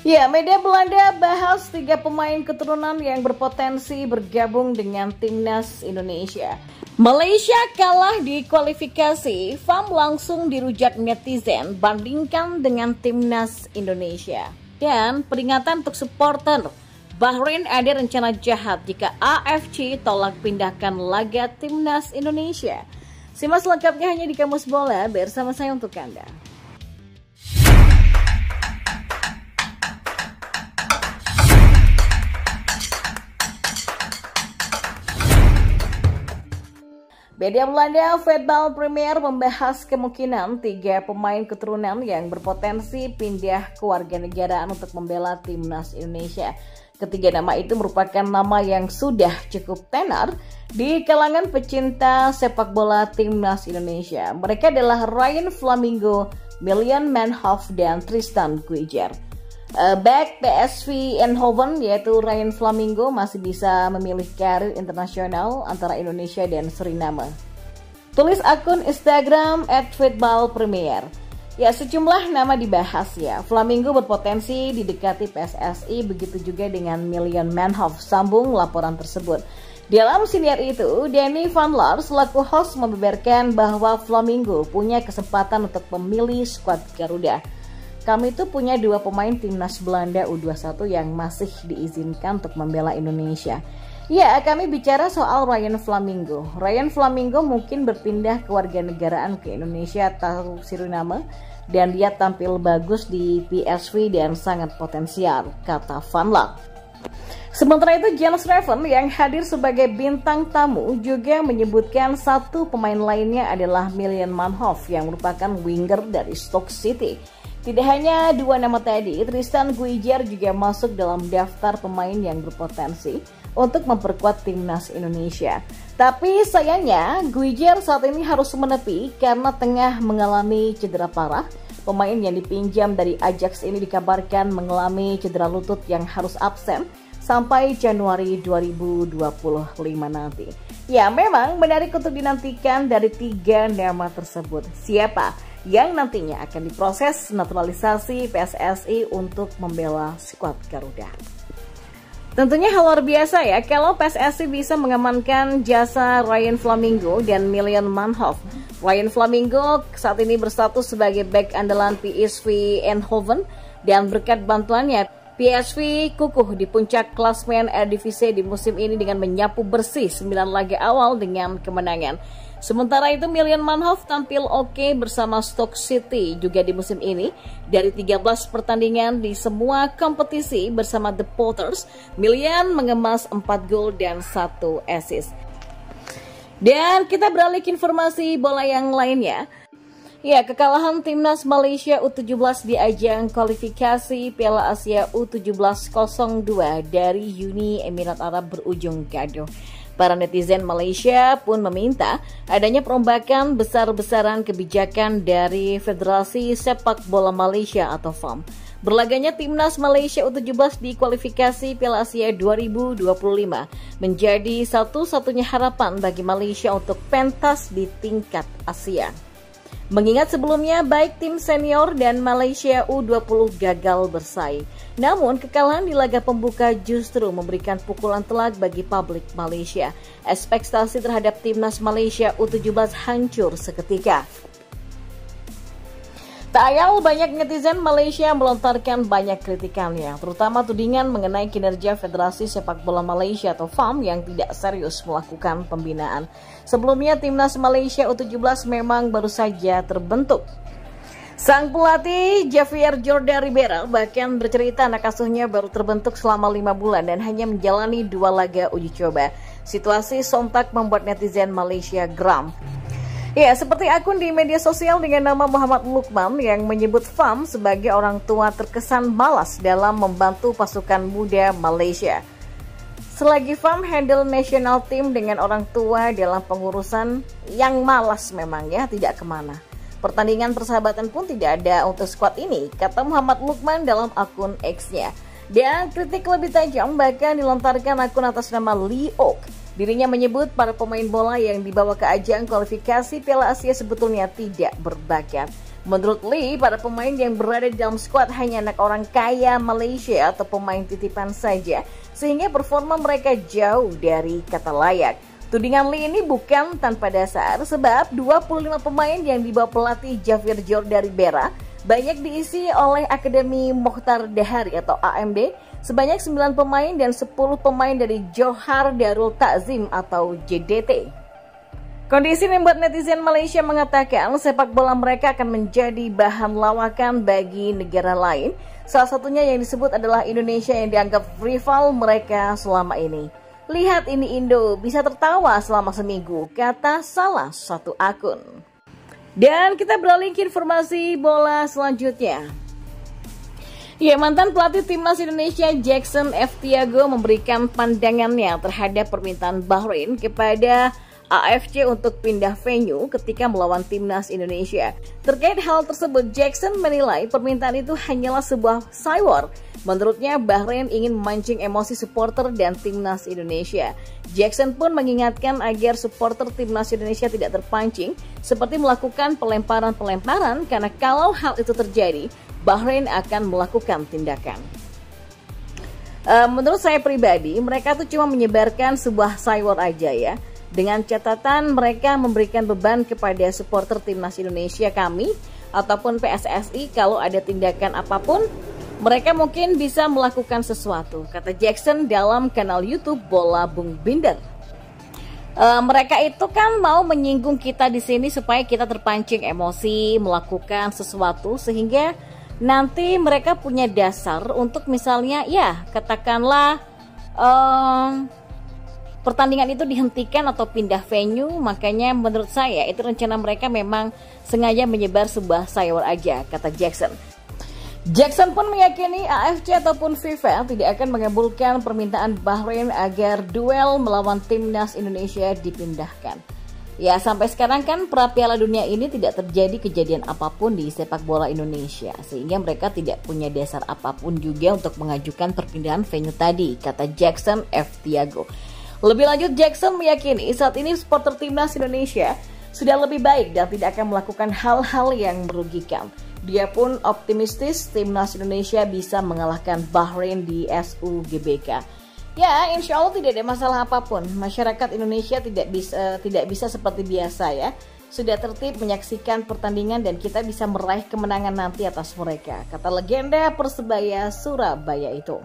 Ya, media Belanda bahas 3 pemain keturunan yang berpotensi bergabung dengan timnas Indonesia. Malaysia kalah di kualifikasi, FAM langsung dirujak netizen bandingkan dengan timnas Indonesia. Dan peringatan untuk supporter, Bahrain ada rencana jahat jika AFC tolak pindahkan laga timnas Indonesia. Simak selengkapnya hanya di Kamus Bola bersama saya untuk Anda. Media Belanda Voetbal Premier membahas kemungkinan 3 pemain keturunan yang berpotensi pindah kewarganegaraan untuk membela timnas Indonesia. Ketiga nama itu merupakan nama yang sudah cukup tenar di kalangan pecinta sepak bola timnas Indonesia. Mereka adalah Ryan Flamingo, Milan Manhoef, dan Tristan Guijer. Back PSV Eindhoven yaitu Ryan Flamingo masih bisa memilih karir internasional antara Indonesia dan Suriname. Tulis akun Instagram @voetbalpremier. Ya, sejumlah nama dibahas ya. Flamingo berpotensi didekati PSSI, begitu juga dengan Milan Manhoef, sambung laporan tersebut. Dalam siniar itu, Danny van Laar selaku host membeberkan bahwa Flamingo punya kesempatan untuk memilih skuad Garuda. Kami itu punya 2 pemain timnas Belanda U21 yang masih diizinkan untuk membela Indonesia. Ya, kami bicara soal Ryan Flamingo. Ryan Flamingo mungkin berpindah kewarganegaraan ke Indonesia atau Suriname dan dia tampil bagus di PSV dan sangat potensial, kata Van Laar. Sementara itu, James Raven yang hadir sebagai bintang tamu juga menyebutkan 1 pemain lainnya adalah Milan Manhoef yang merupakan winger dari Stoke City. Tidak hanya 2 nama tadi, Tristan Guijer juga masuk dalam daftar pemain yang berpotensi untuk memperkuat timnas Indonesia. Tapi sayangnya, Guijer saat ini harus menepi karena tengah mengalami cedera parah. Pemain yang dipinjam dari Ajax ini dikabarkan mengalami cedera lutut yang harus absen sampai Januari 2025 nanti. Ya, memang menarik untuk dinantikan dari 3 nama tersebut. Siapa yang nantinya akan diproses naturalisasi PSSI untuk membela skuad Garuda. Tentunya hal luar biasa ya kalau PSSI bisa mengamankan jasa Ryan Flamingo dan Milan Manhoef. Ryan Flamingo saat ini berstatus sebagai bek andalan PSV Eindhoven dan berkat bantuannya PSV kukuh di puncak klasmen Eredivisie di musim ini dengan menyapu bersih 9 laga awal dengan kemenangan. Sementara itu Milan Manhoef tampil oke bersama Stoke City juga di musim ini. Dari 13 pertandingan di semua kompetisi bersama The Potters, Milan mengemas 4 gol dan 1 assist. Dan kita beralih ke informasi bola yang lainnya. Ya, kekalahan timnas Malaysia U17 di ajang kualifikasi Piala Asia U17 02 dari Uni Emirat Arab berujung gaduh. Para netizen Malaysia pun meminta adanya perombakan besar-besaran kebijakan dari Federasi Sepak Bola Malaysia atau FAM. Berlaganya timnas Malaysia U17 di kualifikasi Piala Asia 2025 menjadi satu-satunya harapan bagi Malaysia untuk pentas di tingkat Asia. Mengingat sebelumnya baik tim senior dan Malaysia U20 gagal bersaing. Namun kekalahan di laga pembuka justru memberikan pukulan telak bagi publik Malaysia. Ekspektasi terhadap timnas Malaysia U17 hancur seketika. Tak ayal banyak netizen Malaysia melontarkan banyak kritikannya, terutama tudingan mengenai kinerja Federasi Sepak Bola Malaysia atau FAM yang tidak serius melakukan pembinaan. Sebelumnya timnas Malaysia U17 memang baru saja terbentuk. Sang pelatih Javier Jordan Ribera bahkan bercerita anak asuhnya baru terbentuk selama 5 bulan dan hanya menjalani 2 laga uji coba. Situasi sontak membuat netizen Malaysia geram. Ya, seperti akun di media sosial dengan nama Muhammad Lukman yang menyebut FAM sebagai orang tua terkesan malas dalam membantu pasukan muda Malaysia. Selagi FAM handle national team dengan orang tua dalam pengurusan yang malas memang ya, tidak kemana. Pertandingan persahabatan pun tidak ada untuk skuad ini, kata Muhammad Lukman dalam akun X-nya. Dan kritik lebih tajam bahkan dilontarkan akun atas nama Lee Oak. Dirinya menyebut para pemain bola yang dibawa ke ajang kualifikasi Piala Asia sebetulnya tidak berbakat. Menurut Lee, para pemain yang berada di dalam skuad hanya anak orang kaya Malaysia atau pemain titipan saja, sehingga performa mereka jauh dari kata layak. Tudingan Lee ini bukan tanpa dasar, sebab 25 pemain yang dibawa pelatih Javier Jorda Ribera banyak diisi oleh Akademi Mokhtar Dahari atau AMD, sebanyak 9 pemain dan 10 pemain dari Johar Darul Takzim atau JDT. Kondisi ini membuat netizen Malaysia mengatakan sepak bola mereka akan menjadi bahan lawakan bagi negara lain. Salah satunya yang disebut adalah Indonesia yang dianggap rival mereka selama ini. Lihat ini Indo, bisa tertawa selama seminggu, kata salah satu akun. Dan kita beralih ke informasi bola selanjutnya. Ya, mantan pelatih timnas Indonesia Jackson F. Tiago memberikan pandangannya terhadap permintaan Bahrain kepada AFC untuk pindah venue ketika melawan timnas Indonesia. Terkait hal tersebut, Jackson menilai permintaan itu hanyalah sebuah cywar. Menurutnya, Bahrain ingin memancing emosi supporter dan timnas Indonesia. Jackson pun mengingatkan agar supporter timnas Indonesia tidak terpancing seperti melakukan pelemparan-pelemparan, karena kalau hal itu terjadi, Bahrain akan melakukan tindakan. Menurut saya pribadi, mereka tuh cuma menyebarkan sebuah cywar aja ya. Dengan catatan mereka memberikan beban kepada supporter timnas Indonesia kami ataupun PSSI kalau ada tindakan apapun, mereka mungkin bisa melakukan sesuatu, kata Jackson dalam kanal YouTube Bola Bung Binder. Mereka itu kan mau menyinggung kita di sini supaya kita terpancing emosi, melakukan sesuatu sehingga nanti mereka punya dasar untuk misalnya ya katakanlah pertandingan itu dihentikan atau pindah venue. Makanya menurut saya itu rencana mereka memang sengaja menyebar sebuah cywar aja, kata Jackson. Jackson pun meyakini AFC ataupun FIFA tidak akan mengabulkan permintaan Bahrain agar duel melawan timnas Indonesia dipindahkan. Ya, sampai sekarang kan pra Piala Dunia ini tidak terjadi kejadian apapun di sepak bola Indonesia, sehingga mereka tidak punya dasar apapun juga untuk mengajukan perpindahan venue tadi, kata Jackson F. Tiago. Lebih lanjut, Jackson meyakini saat ini supporter timnas Indonesia sudah lebih baik dan tidak akan melakukan hal-hal yang merugikan. Dia pun optimistis timnas Indonesia bisa mengalahkan Bahrain di SUGBK. Ya, insya Allah tidak ada masalah apapun. Masyarakat Indonesia tidak bisa seperti biasa ya. Sudah tertib menyaksikan pertandingan dan kita bisa meraih kemenangan nanti atas mereka, kata legenda Persebaya Surabaya itu.